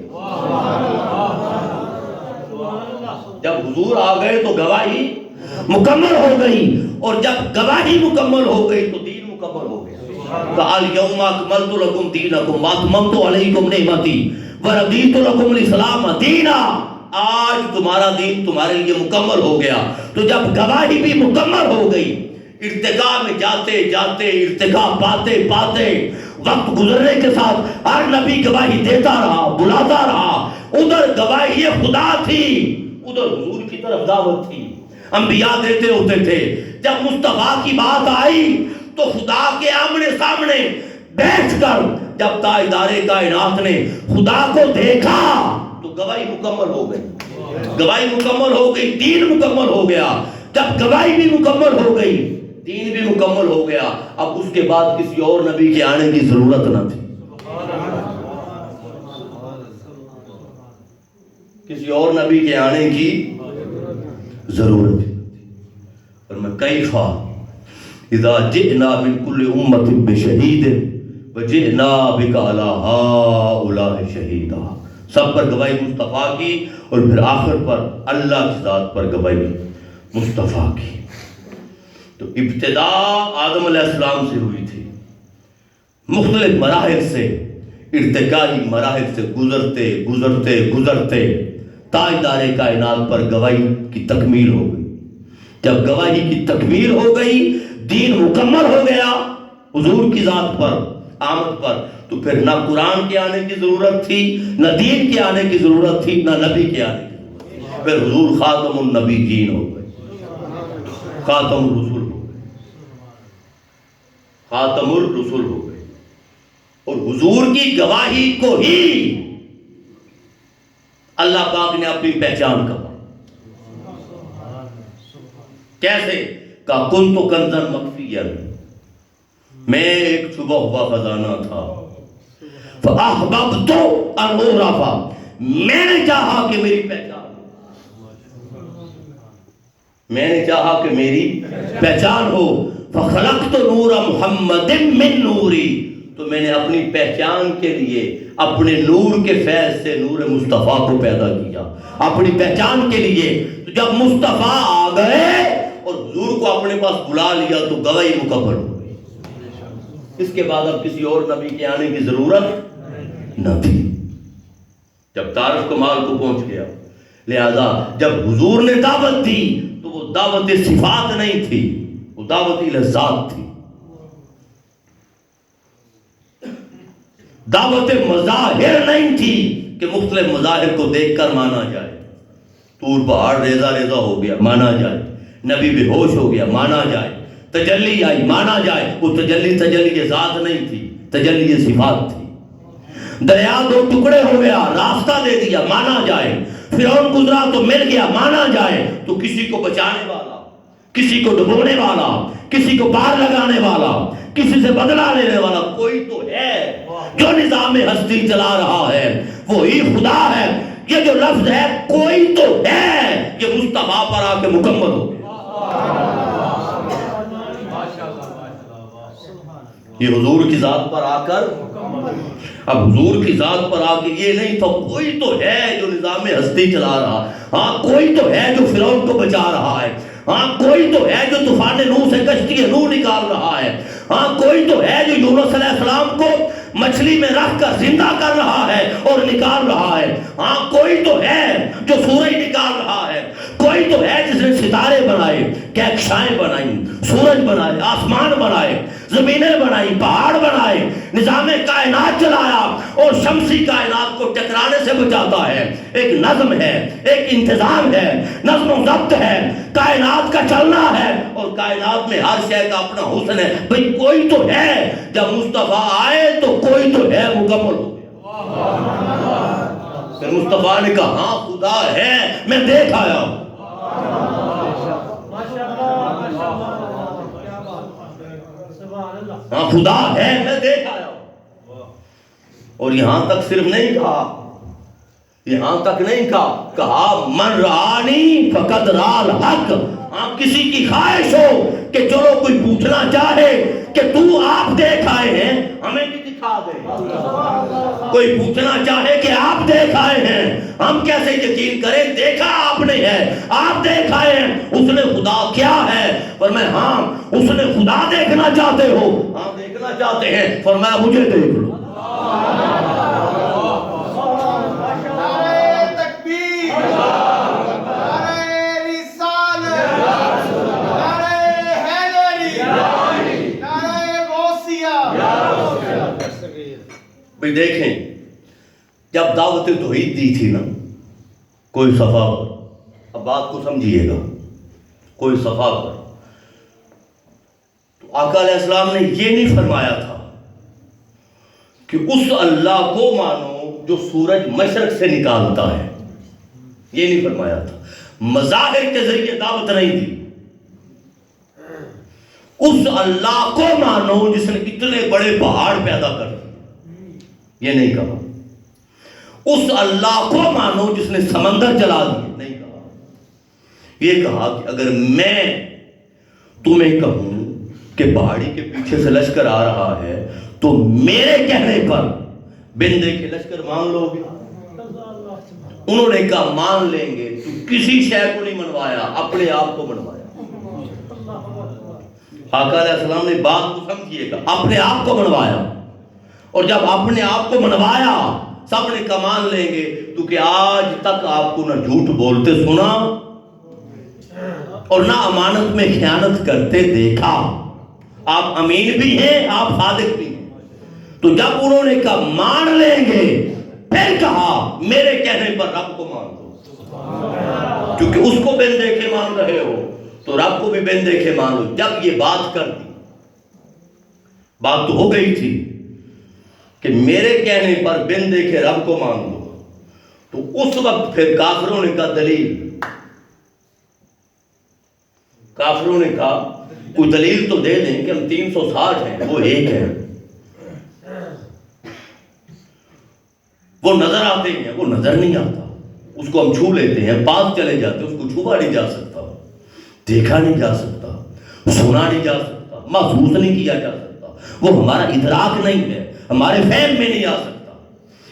جب حضور آ گئے تو گواہی مکمل ہو گئی، اور جب گواہی مکمل ہو گئی تو دین مکمل ہو گیا۔ اليوم اکملت لکم دینکم واتممت علیکم نعمتی وردیت لکم الاسلام دینا، آج تمہارا دین تمہارے لیے مکمل ہو گیا۔ تو جب گواہی بھی مکمل ہو گئی، ارتقاء میں جاتے جاتے، ارتقاء پاتے پاتے، وقت گزرنے کے ساتھ ہر نبی گواہی دیتا رہا، بلاتا رہا۔ ادھر گواہی خدا تھی، ادھر حضور کی طرف دعوت تھی، انبیاء دیتے ہوتے تھے۔ جب مصطفیٰ کی بات آئی تو خدا کے آمنے سامنے بیٹھ کر جب تاجدار کائنات نے خدا کو دیکھا تو گواہی مکمل ہو گئی، گواہی مکمل ہو گئی، دین مکمل ہو گیا۔ جب گواہی بھی مکمل ہو گئی، دین بھی مکمل ہو گیا، اب اس کے بعد کسی اور نبی کے آنے کی ضرورت نہ تھی، کسی اور نبی کے آنے کی ضرورت تھی۔ فرمایا کیفا اذا جئنا من کل امت بشہید وجئنا بک علی ہؤلاء شہیدا۔ سب پر گواہی مصطفیٰ کی، اور پھر آخر پر اللہ کی ذات پر گواہی مصطفیٰ کی۔ تو ابتدا آدم علیہ السلام سے ہوئی تھی، مختلف مراحل سے، ارتقائی مراحل سے گزرتے گزرتے گزرتے تاجدار کائنات پر گواہی کی تکمیل ہو گئی۔ جب گواہی کی تکمیل ہو گئی، دین مکمل ہو گیا حضور کی ذات پر، آمد پر، تو پھر نہ قرآن کے آنے کی ضرورت تھی، نہ دین کے آنے کی ضرورت تھی، نہ نبی کے آنے کی ضرورت تھی۔ پھر حضور خاتم النبیین ہو گئے، خاتم الرسول ہو گئے، خاتم الرسول ہو گئے، اور حضور کی گواہی کو ہی اللہ پاک نے اپنی پہچان کہا۔ کیسے؟ کہا کنت کنزا مخفیا، میں ایک چھپا ہوا خزانہ تھا، فاحببت ان اعرف، میں نے چاہا کہ میری پہچان ہو، میں نے چاہا کہ میری پہچان ہو، فخلقت نور محمد من نوری، تو میں نے اپنی پہچان کے لیے اپنے نور کے فیض سے نور مصطفیٰ کو پیدا کیا، اپنی پہچان کے لیے۔ تو جب مصطفیٰ آ گئے اور حضور کو اپنے پاس بلا لیا تو گواہی مکمل ہو گئی۔ اس کے بعد اب کسی اور نبی کے آنے کی ضرورت نہ تھی، جب تعارف کمال کو پہنچ گیا۔ لہذا جب حضور نے دعوت دی تو وہ دعوت صفات نہیں تھی، وہ دعوت لذات تھی، دعوت مظاہر نہیں تھی کہ مختلف مظاہر کو دیکھ کر مانا جائے۔ طور پہاڑ ریزہ ریزہ ہو گیا، مانا جائے، نبی بے ہوش ہو گیا، مانا جائے، تجلی آئی، مانا جائے۔ وہ تجلی ذات نہیں تھی، تجلی صفات تھی۔ دریا دو ٹکڑے ہو گیا، راستہ دے دیا، مانا جائے۔ فرعون گزرا تو مل گیا، مانا جائے۔ تو کسی کو بچانے والا، کسی کو ڈبونے والا، کسی کو پار لگانے والا، کسی سے بدلہ لینے والا کوئی تو ہے جو نظام ہستی چلا رہا ہے، وہی خدا ہے۔ یہ جو لفظ ہے کوئی تو ہے، یہ مصطفیٰ پر آ کے مکمل ہو گیا۔ یہ حضور کی ذات پر آ کر، اب حضور کی ذات پر آ کے یہ نہیں تھا کوئی تو ہے جو نظام ہستی چلا رہا، ہاں کوئی تو ہے جو فرعون کو بچا رہا ہے، ہاں کوئی تو ہے جو طوفان نوح سے کشتی نوح نکال رہا ہے، ہاں کوئی تو ہے جو یونس علیہ السلام کو مچھلی میں رکھ کر زندہ کر رہا ہے اور نکال رہا ہے، ہاں کوئی تو ہے جو سورج نکال رہا ہے، کوئی تو ہے جس نے ستارے بنائے، کہکشائیں بنائیں، سورج بنائے، آسمان بنائے، زمینیں بنائی، پہاڑ بنائے، نظام کائنات چلایا اور شمسی کائنات کو ٹکرانے سے بچاتا ہے۔ ایک نظم ہے، ایک انتظام ہے، نظم و ضبط ہے، کائنات کا چلنا ہے اور کائنات میں ہر شے کا اپنا حسن ہے۔ بھئی کوئی تو ہے، جب مصطفیٰ آئے تو کوئی تو ہے مکمل ہو گیا۔ پھر مصطفیٰ نے کہا ہاں خدا ہے، میں دیکھ آیا ہوں۔ ہاں خدا ہے، میں دیکھ آیا ہوں۔ اور یہاں تک صرف نہیں کہا، یہاں تک نہیں کہا من رآنی فقد رأى الحق۔ آپ کسی کی خواہش ہو کہ چلو کوئی پوچھنا چاہے کہ تو آپ دیکھ آئے ہیں، ہمیں بھی دکھا دے۔ کوئی پوچھنا چاہے کہ آپ دیکھ آئے ہیں، ہم کیسے یقین کریں؟ دیکھا آپ نے ہے، آپ دیکھ آئے ہیں۔ اس نے خدا کیا ہے؟ فرمایا ہاں اس نے خدا دیکھنا چاہتے ہو؟ ہاں دیکھنا چاہتے ہیں۔ فرمایا مجھے دیکھ لو۔ بھی دیکھیں جب دعوت توحید دی تھی نا کوئی صفحہ پر، اب بات کو سمجھیے گا، کوئی صفحہ پر تو آقا علیہ السلام نے یہ نہیں فرمایا تھا کہ اس اللہ کو مانو جو سورج مشرق سے نکالتا ہے، یہ نہیں فرمایا تھا۔ مظاہر کے ذریعے دعوت نہیں دی۔ اس اللہ کو مانو جس نے اتنے بڑے پہاڑ پیدا کر دیے، یہ نہیں کہا۔ اس اللہ کو مانو جس نے سمندر چلا دیے، نہیں کہا۔ یہ کہا کہ اگر میں تمہیں کہوں کہ پہاڑی کے پیچھے سے لشکر آ رہا ہے تو میرے کہنے پر بن دیکھے لشکر مان لو گے؟ انہوں نے کہا مان لیں گے۔ تو کسی شے کو نہیں منوایا، اپنے آپ کو منوایا۔ آقا علیہ السلام نے بات کو سمجھیے گا، اپنے آپ کو منوایا۔ اور جب اپنے آپ کو منوایا سب نے کہا مان لیں گے، تو کہ آج تک آپ کو نہ جھوٹ بولتے سنا اور نہ امانت میں خیانت کرتے دیکھا۔ آپ امین بھی ہیں، آپ صادق بھی ہیں۔ تو جب انہوں نے کہا مان لیں گے، پھر کہا میرے کہنے پر رب کو مان دو، کیونکہ اس کو بن دیکھے مان رہے ہو تو رب کو بھی بن دیکھے مان لو۔ جب یہ بات کر دی، بات تو ہو گئی تھی کہ میرے کہنے پر بن دیکھے رب کو مان دو، تو اس وقت پھر کافروں نے کہا دلیل، کافروں نے کہا کوئی دلیل تو دے دیں کہ ہم 360 ہیں، وہ ایک ہے۔ وہ نظر آتے ہیں، وہ نظر نہیں آتا، اس کو ہم چھو لیتے ہیں، پاس چلے جاتے ہیں، اس کو چھوا نہیں جا سکتا، دیکھا نہیں جا سکتا، سنا نہیں جا سکتا، محسوس نہیں کیا جا سکتا، وہ ہمارا ادراک نہیں ہے۔ ہمارے فہم میں نہیں آ سکتا،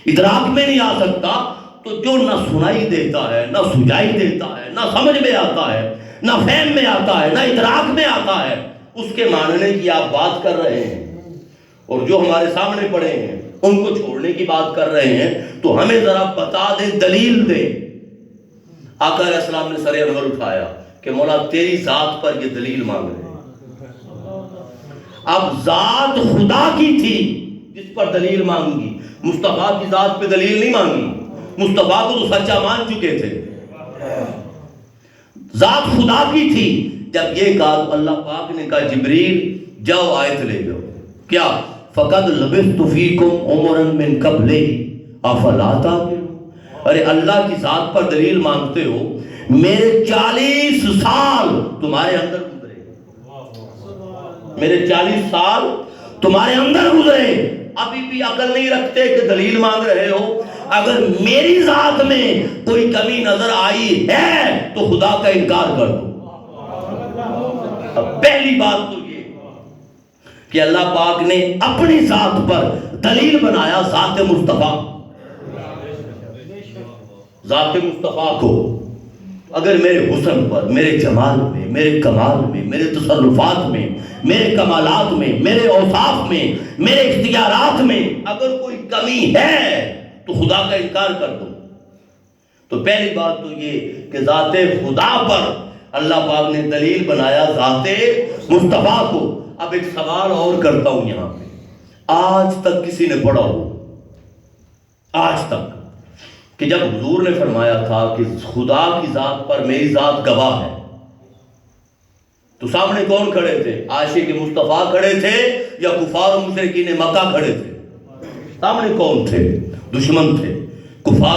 ادراک میں نہیں آ سکتا، تو جو نہ سنائی دیتا ہے، نہ سجائی دیتا ہے، نہ سمجھ میں آتا ہے، نہ فہم میں آتا ہے، نہ ادراک میں آتا ہے، اس کے ماننے کی آپ بات کر رہے ہیں، اور جو ہمارے سامنے پڑے ہیں ان کو چھوڑنے کی بات کر رہے ہیں، تو ہمیں ذرا بتا دیں، دلیل دیں۔ آقا علیہ السلام نے سر انور اٹھایا کہ مولا تیری ذات پر یہ دلیل مانگ رہے ہیں۔ اب ذات خدا کی تھی جس پر دلیل مانگی، مصطفیٰ کی ذات پہ دلیل نہیں مانگی، مصطفیٰ کو تو سچا مان چکے تھے۔ ذات خدا کی تھی، جب یہ کہا تو اللہ پاک نے کہا جبریل جاؤ آیت لے جاؤ، کیا فقد لبثت فیکم عمرا من قبلہ افلا تعقلون، ارے اللہ کی ذات پر دلیل مانگتے ہو، میرے 40 سال تمہارے اندر گزرے، میرے 40 سال تمہارے اندر گزرے، ابھی بھی عقل نہیں رکھتے کہ دلیل مانگ رہے ہو؟ اگر میری ذات میں کوئی کمی نظر آئی ہے تو خدا کا انکار کر دو۔ اب پہلی بات تو یہ کہ اللہ پاک نے اپنی ذات پر دلیل بنایا ذات مصطفیٰ، ذات مصطفیٰ کو اگر میرے حسن پر، میرے جمال میں، میرے کمال میں، میرے تصرفات میں، میرے کمالات میں، میرے اوصاف میں، میرے اختیارات میں اگر کوئی کمی ہے تو خدا کا انکار کر دو۔ تو پہلی بات تو یہ کہ ذات خدا پر اللہ پاک نے دلیل بنایا ذات مصطفیٰ کو۔ اب ایک سوال اور کرتا ہوں یہاں پہ، آج تک کسی نے پڑھا ہو، آج تک، کہ جب حضور نے فرمایا تھا کہ خدا کی ذات پر میری ذات گواہ ہے، تو سامنے کون کھڑے تھے؟ عاشق مصطفیٰ کھڑے تھے یا کفار و مشرکین مکہ کھڑے تھے؟ سامنے کون تھے؟ دشمن تھے، کفار